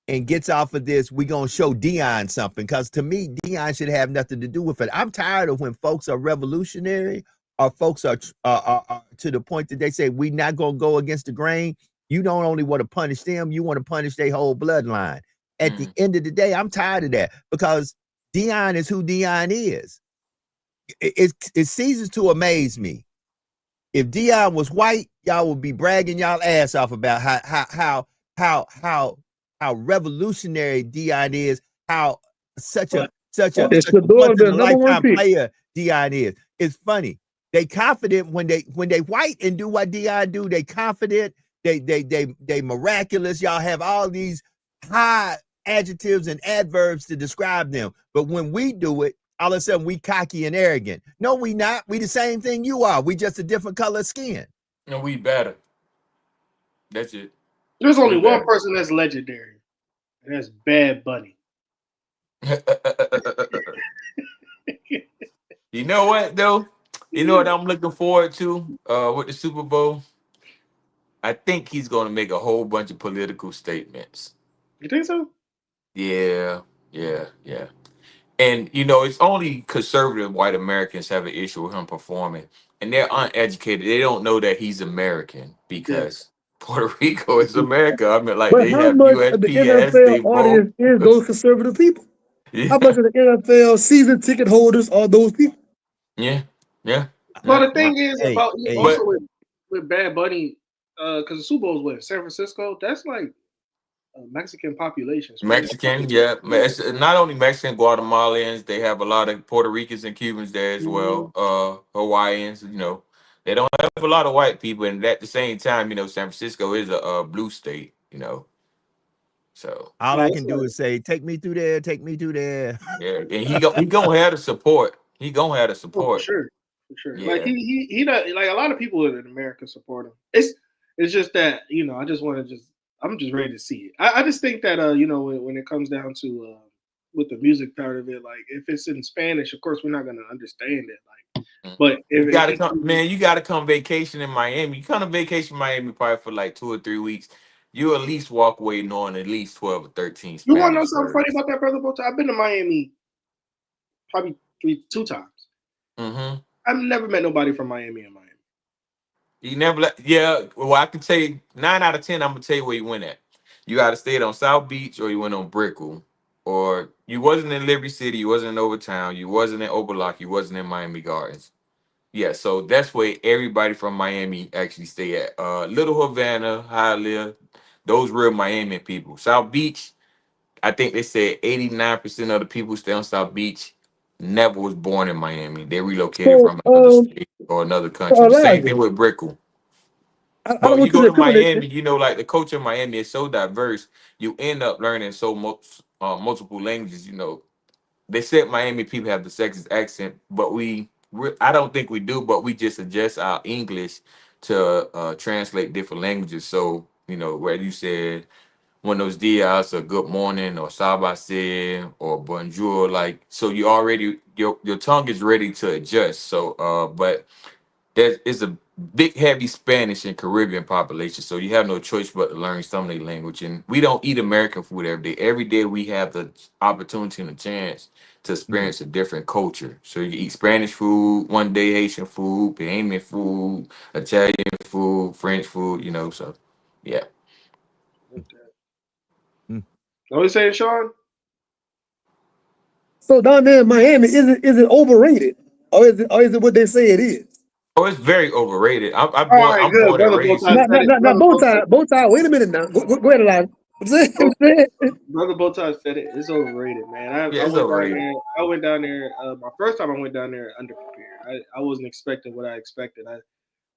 and gets off of this, we're going to show Deion something. Because to me, Deion should have nothing to do with it. I'm tired of when folks are revolutionary or folks are to the point that they say, we're not going to go against the grain. You don't only want to punish them, you want to punish their whole bloodline. At the end of the day, I'm tired of that because Deion is who Deion is. It ceases to amaze me. If Deion was white, y'all would be bragging y'all ass off about how revolutionary Deion is, how such a lifetime player Deion is. It's funny. They confident when they white and do what Deion do. They confident. They miraculous. Y'all have all these high adjectives and adverbs to describe them. But when we do it, all of a sudden we cocky and arrogant. No, we not. We the same thing you are. We just a different color skin. No, we better. That's it. There's only one person that's legendary, and that's Bad Bunny. You know what though? You know what I'm looking forward to with the Super Bowl? I think he's going to make a whole bunch of political statements. You think so? Yeah, yeah. And you know, it's only conservative white Americans have an issue with him performing, and they're uneducated. They don't know that he's American Yeah. because Puerto Rico is America. I mean, like But they how have much of the USPS, they NFL vote. audience is those conservative people? How Yeah, much of the NFL season ticket holders are those people? yeah, yeah, Well, yeah. the thing is Hey, about hey, But also with Bad Bunny, because the Super Bowl's with San Francisco. That's like a Mexican population spread out. Mexican, yeah, it's not only Mexican, Guatemalans. They have a lot of Puerto Ricans and Cubans there as well. Hawaiians, you know, they don't have a lot of white people, and at the same time, you know, San Francisco is a blue state, you know. So all So I it's can do like, is say, take me through there, take me through there. yeah, and he gonna have the support. He gonna have the oh, for support. sure, for sure. Like Yeah, he does. Like a lot of people in America support him. It's just that I just want to I'm just ready to see it. I just think that when it comes down to with the music part of it, like if it's in Spanish, of course we're not gonna understand it. Like, but you if gotta it's come, man. You gotta come vacation in Miami. You come to vacation in Miami probably for like 2 or 3 weeks. You at least walk away knowing at least 12 or 13 you want to know Spanish something funny words. about that, brother Bota? I've been to Miami probably two times. Mm-hmm. I've never met nobody from Miami in Miami. You never let, yeah. Well, I can tell you 9 out of 10. I'm gonna tell you where you went at. You either stayed on South Beach or you went on Brickell, or you wasn't in Liberty City, you wasn't in Overtown, you wasn't in Oberlock, you wasn't in Miami Gardens. Yeah, so that's where everybody from Miami actually stay at. Little Havana, Hialeah, those real Miami people. South Beach, I think they said 89% of the people who stay on South Beach never was born in Miami. They relocated So, from another state or another country. The same Elijah, thing with Brickell. I But don't when you want you go to to incriminate. Miami, you know, like the culture in Miami is so diverse, you end up learning so much multiple languages. You know, they said Miami people have the sexist accent, but I don't think we do, but we just adjust our English to translate different languages. So, you know, where you said buenos dias or good morning or sabase or bonjour, like, so you already, your tongue is ready to adjust. So, but there is a big, heavy Spanish and Caribbean population, so you have no choice but to learn some of their language. And we don't eat American food every day. Every day we have the opportunity and the chance to experience a different culture. So you can eat Spanish food, one day Haitian food, Bahamian food, Italian food, French food. You know, so yeah. Mm. What you saying, Sean? So down there in Miami, is it overrated, or is it what they say it is? Oh, it's very overrated. All right, I'm good. born and Brother raised Bowtie here. said it. Not Brother bow Bowtie, tie, bow tie. Wait a minute now. Go ahead, Elijah. I'm saying, Brother Bowtie said it. It's overrated, man. Yeah, I it's went down overrated. there. I went down there. My first time I went down there underprepared. I wasn't expecting what I expected.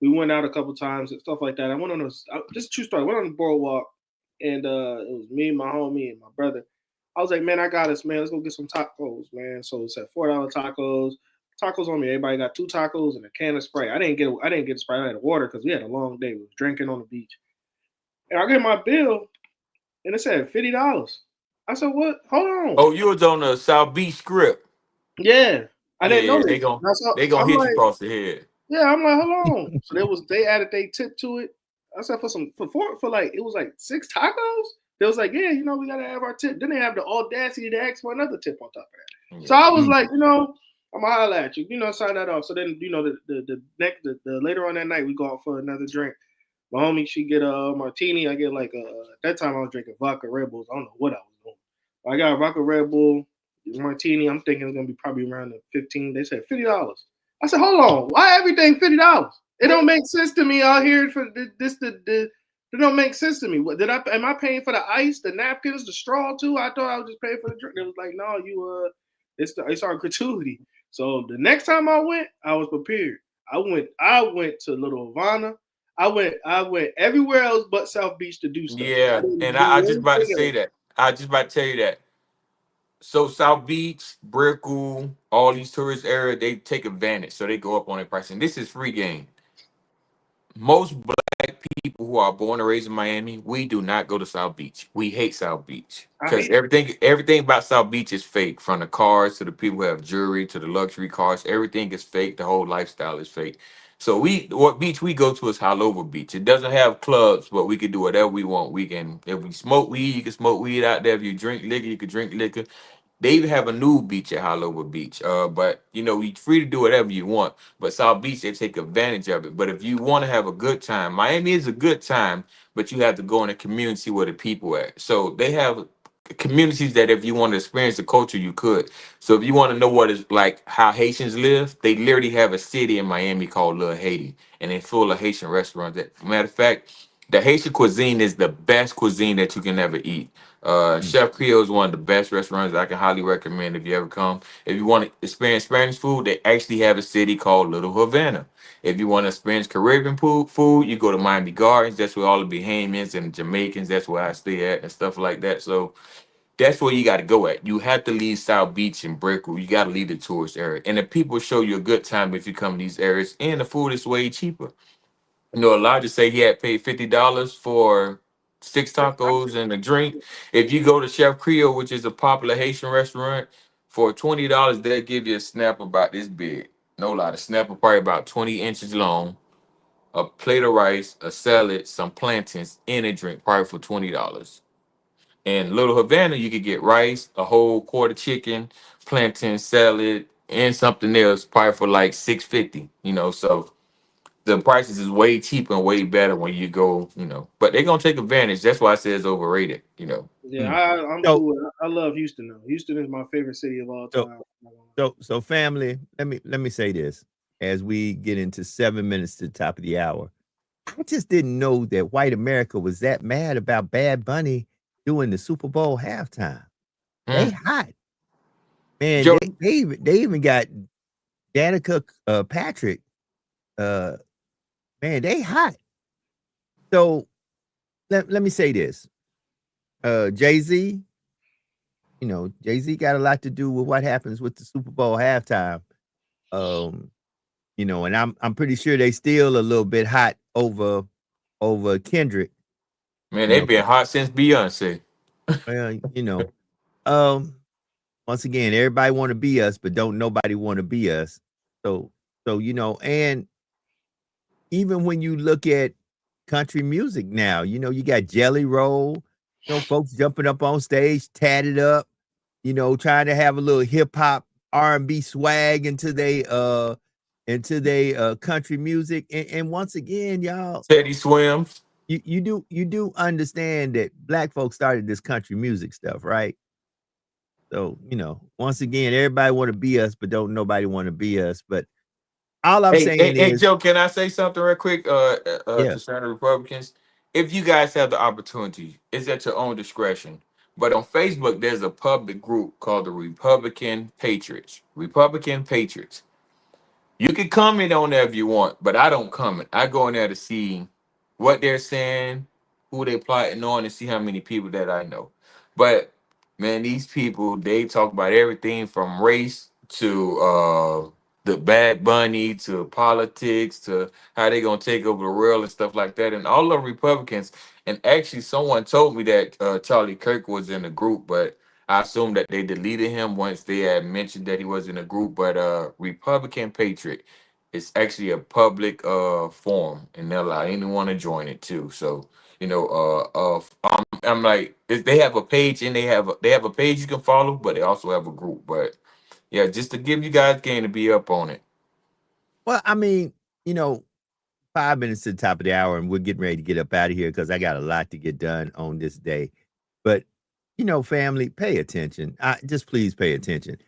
We went out a couple times and stuff like that. I went on just a true story. I went on the boardwalk, and it was me, my homie, and my brother. I was like, man, I got us, man. Let's go get some tacos, man. So it's at $4 tacos. Tacos on me. Everybody got 2 tacos and a can of Sprite. I didn't get a Sprite. I had water because we had a long day. We was drinking on the beach. And I get my bill, and it said $50. I said, what? Hold on. Oh, you was on the South Beach Strip. Yeah, I didn't know Yeah, that. they gonna I'm hit you like, across the head. yeah, I'm like, hold on. So they added they tip to it. I said for like it was like 6 tacos. They was like, yeah, we gotta have our tip. Then they have the audacity to ask for another tip on top of that. Yeah. So I was Mm. like, I'm gonna holler at you, sign that off. So then, the later on that night we go out for another drink. My homie, she get a martini. I get like at that time I was drinking vodka Red Bulls. I don't know what I was doing. I got a vodka Red Bull martini. I'm thinking it's gonna be probably around the 15. They said $50. I said, hold on, why everything $50? It don't make sense to me out here for this. It don't make sense to me. What am I paying for the ice, the napkins, the straw too? I thought I was just paying for the drink. It was like, no, it's our gratuity. So the next time I went, I was prepared. I went to Little Havana. I went everywhere else but South Beach to do stuff. Yeah, and I just about to say that. I just about to tell you that. So South Beach, Brickell, all these tourist areas, they take advantage. So they go up on their price. And this is free game. Most black people who are born and raised in Miami, we do not go to South Beach. We hate South Beach I because hate it. everything about South Beach is fake. From the cars to the people who have jewelry to the luxury cars, everything is fake. The whole lifestyle is fake. So what beach we go to is Halover Beach. It doesn't have clubs, but we can do whatever we want. We can, if we smoke weed, you can smoke weed out there. If you drink liquor, you can drink liquor. They even have a nude beach at Halover Beach. But you know, we free to do whatever you want. But South Beach, they take advantage of it. But if you want to have a good time, Miami is a good time, but you have to go in a community where the people at. So they have communities that if you want to experience the culture, you could. So if you want to know what it's like how Haitians live, they literally have a city in Miami called Little Haiti, and it's full of Haitian restaurants. Matter of fact, the Haitian cuisine is the best cuisine that you can ever eat. Chef Creole is one of the best restaurants I can highly recommend if you ever come. If you want to experience Spanish food, they actually have a city called Little Havana. If you want to experience Caribbean food, you go to Miami Gardens. That's where all the Bahamians and Jamaicans, that's where I stay at and stuff like that. So that's where you got to go at. You have to leave South Beach and Brickell. You got to leave the tourist area. And the people show you a good time if you come to these areas. And the food is way cheaper. You know, Elijah say he had paid $50 for 6 tacos and a drink. If you go to Chef Creole, which is a popular Haitian restaurant, for $20, they'll give you a snap about this big. No lie, the snapper probably about 20 inches long, a plate of rice, a salad, some plantains, and a drink, probably for $20. In Little Havana, you could get rice, a whole quarter chicken, plantain salad, and something else, probably for like $6.50. You know, so the prices is way cheaper and way better when you go, you know. But they're gonna take advantage. That's why I say it's overrated, you know. Yeah, Mm. I'm So, cool. I love Houston though. Houston is my favorite city of all so, time. so, family. Let me say this as we get into 7 minutes to the top of the hour. I just didn't know that white America was that mad about Bad Bunny doing the Super Bowl halftime. They Mm. hot, man. Joe, They even got Danica Patrick. Man, they hot. So let me say this. Jay-Z, you know, Jay-Z got a lot to do with what happens with the Super Bowl halftime. You know, and I'm pretty sure they still a little bit hot over Kendrick, man, you they know. been hot since Beyonce. Well, you know, um, once again, everybody want to be us, but don't nobody want to be us. So you know, and even when you look at country music now, you know, you got Jelly Roll, you know, folks jumping up on stage, tatted up, you know, trying to have a little hip hop R&B swag into they country music. And once again, y'all, Teddy Swims. you do understand that black folks started this country music stuff, right? So, you know, once again, everybody want to be us, but don't nobody want to be us. But all I'm saying Hey, is, Joe, can I say something real quick? yeah, To Senate Republicans, if you guys have the opportunity, it's at your own discretion. But on Facebook, there's a public group called the Republican Patriots. Republican Patriots. You can comment on there if you want, but I don't comment. I go in there to see what they're saying, who they plotting on, and see how many people that I know. But man, these people they talk about everything from race to the Bad Bunny to politics to how they gonna take over the world and stuff like that. And all the Republicans. And actually, someone told me that Charlie Kirk was in the group, but I assume that they deleted him once they had mentioned that he was in a group. But Republican Patriot is actually a public forum, and they'll allow anyone to join it too. So you know, I'm like, they have a page, and they have a page you can follow, but they also have a group. But yeah, just to give you guys game to be up on it. well, I mean, you know, 5 minutes to the top of the hour, and we're getting ready to get up out of here because I got a lot to get done on this day. But you know, family, pay attention. Just please pay attention.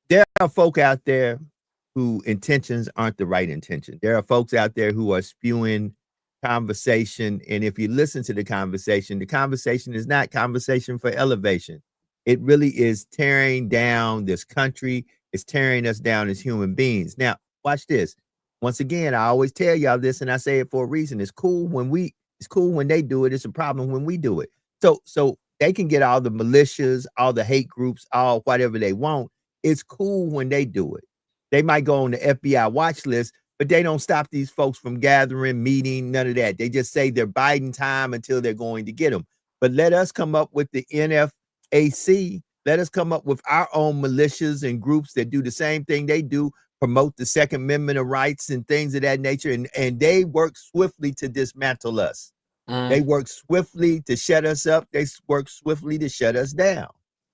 There are folk out there who intentions aren't the right intention. There are folks out there who are spewing conversation, and if you listen to the conversation is not conversation for elevation. It really is tearing down this country. It's tearing us down as human beings. Now, watch this. Once again, I always tell y'all this, and I say it for a reason. It's cool when they do it. It's a problem when we do it. So they can get all the militias, all the hate groups, all whatever they want. It's cool when they do it. They might go on the FBI watch list, but they don't stop these folks from gathering, meeting, none of that. They just say they're biding time until they're going to get them. But let us come up with the NFAC. Let us come up with our own militias and groups that do the same thing they do, promote the Second Amendment of rights and things of that nature. And they work swiftly to dismantle us. They work swiftly to shut us up. They work swiftly to shut us down.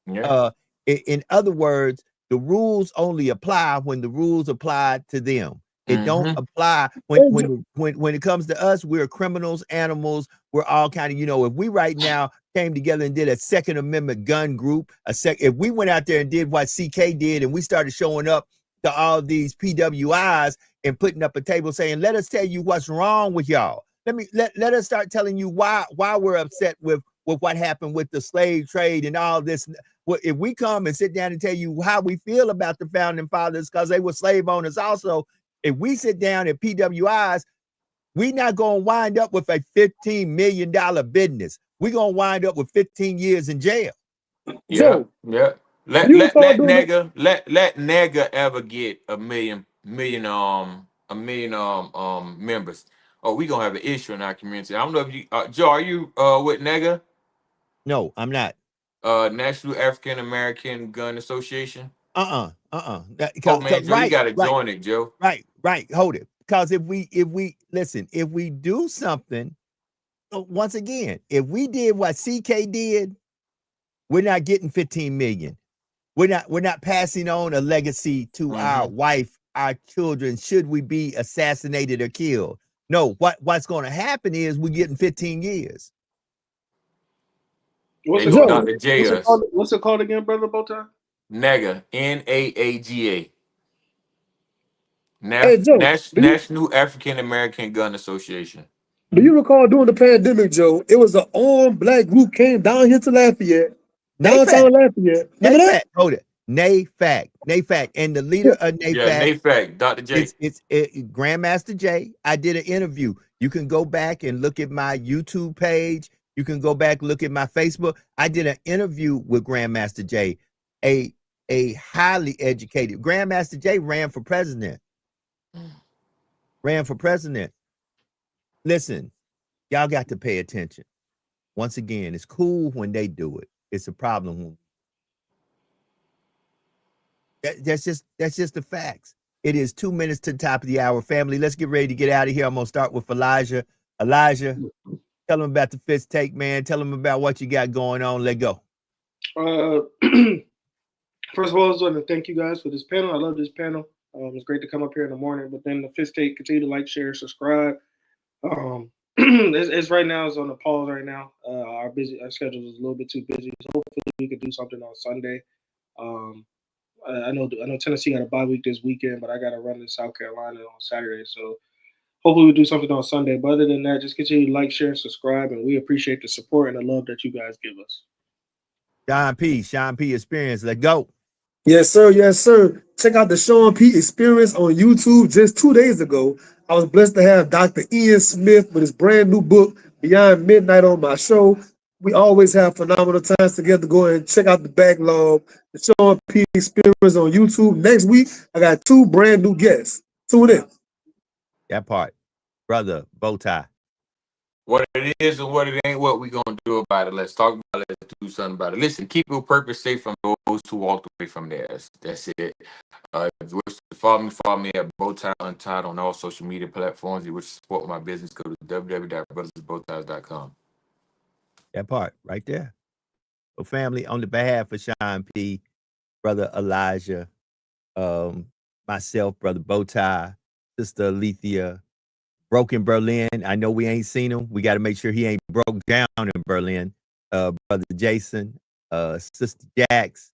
Yeah. In other words, the rules only apply when the rules apply to them. It don't apply when it comes to us. We're criminals, animals. We're all kind of, if we right now came together and did a Second Amendment gun group, if we went out there and did what CK did and we started showing up to all these PWIs and putting up a table saying, let us tell you what's wrong with y'all. Let us start telling you why we're upset with what happened with the slave trade and all this. If we come and sit down and tell you how we feel about the founding fathers, because they were slave owners also, if we sit down at PWIs, we're not going to wind up with a $15 million business. We're going to wind up with 15 years in jail. Yeah. Joe, Yeah. Let Nega ever get a million members. Oh, we gonna have an issue in our community. I don't know if you, Joe, are you with Nega? No, I'm not. National African American Gun Association. Oh Man, Joe, you gotta join it, Joe. Right. Hold it. Because if we do something, once again, if we did what CK did, we're not getting 15 million. We're not passing on a legacy to our wife, our children, should we be assassinated or killed. No, what's going to happen is we're getting 15 years. What's it called again, Brother Bowtie? NAGA, NAAGA. Joe, National African American Gun Association. Do you recall during the pandemic, Joe? It was an armed black group came down here to Lafayette, downtown Lafayette. Remember that? Hold it. NAFAC. And the leader of NAFAC. Yeah, NAFAC, Dr. J. It's Grandmaster J. I did an interview. You can go back and look at my YouTube page. You can go back, look at my Facebook. I did an interview with Grandmaster J, a highly educated. Grandmaster J ran for president. Listen, y'all got to pay attention. Once again, it's cool when they do it. It's a problem when that's just the facts. It is 2 minutes to the top of the hour, family. Let's get ready to get out of here. I'm gonna start with Elijah. Elijah, tell them about the Fitz Take, man. Tell them about what you got going on. Let go. First of all, I just want to thank you guys for this panel. I love this panel. It's great to come up here in the morning. But then the Fitz Take, continue to like, share, subscribe. It's right now. It's on a pause right now. Our schedule is a little bit too busy. So hopefully we could do something on Sunday. I know Tennessee got a bye week this weekend, but I got to run to South Carolina on Saturday. So hopefully we'll do something on Sunday. But other than that, just continue to like, share, and subscribe. And we appreciate the support and the love that you guys give us. Sean P Experience. Let go. Yes, sir. Check out the Sean P Experience on YouTube. Just 2 days ago, I was blessed to have Dr. Ian Smith with his brand new book, Beyond Midnight, on my show. We always have phenomenal times together. Go and check out the backlog, the Sean P Experience on YouTube. Next week, I got 2 brand new guests. Tune in. That part. Brother Bowtie. What it is and what it ain't, what we gonna do about it. Let's talk about it. Let's do something about it. Listen, keep your purpose safe from those who walked away from there. That's it. If you wish to follow me at Bowtie Untied on all social media platforms. If you wish to support my business, go to www.brothersbowties.com. That part right there. So family, on the behalf of Sean P, Brother Elijah, myself, Brother Bowtie, Sister Alethea, Broken Berlin. I know we ain't seen him. We got to make sure he ain't broke down in Berlin. Brother Jason, Sister Jax,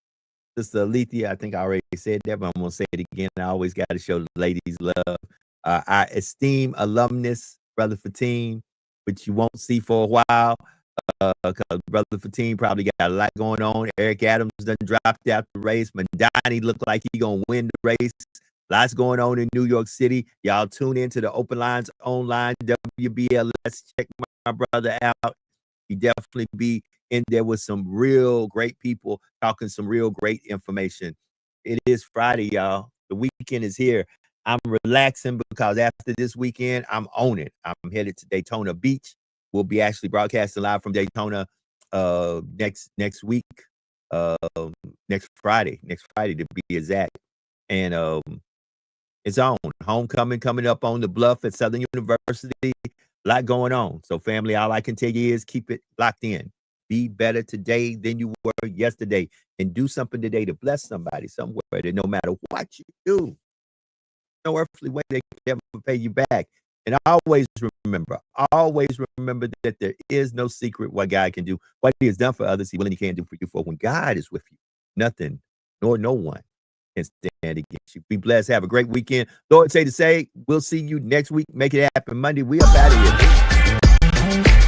Sister Alethea. I think I already said that, but I'm going to say it again. I always got to show the ladies love. Our esteemed alumnus, Brother Fatim, which you won't see for a while. Because Brother Fatim probably got a lot going on. Eric Adams done dropped out the race. Mandani looked like he going to win the race. Lots going on in New York City. Y'all tune into the Open Lines Online, WBLS. Check my brother out. He definitely be in there with some real great people talking some real great information. It is Friday, y'all. The weekend is here. I'm relaxing because after this weekend, I'm on it. I'm headed to Daytona Beach. We'll be actually broadcasting live from Daytona next week, next Friday to be exact. And it's on. Homecoming coming up on the bluff at Southern University. A lot going on. So family, all I can tell you is keep it locked in. Be better today than you were yesterday, and do something today to bless somebody somewhere, that no matter what you do, no earthly way they can ever pay you back. And always remember that there is no secret what God can do. What he has done for others, he can't do for you. For when God is with you, nothing nor no one can stand against you. Be blessed. Have a great weekend. Lord say to say, we'll see you next week. Make it happen Monday. We up out of here.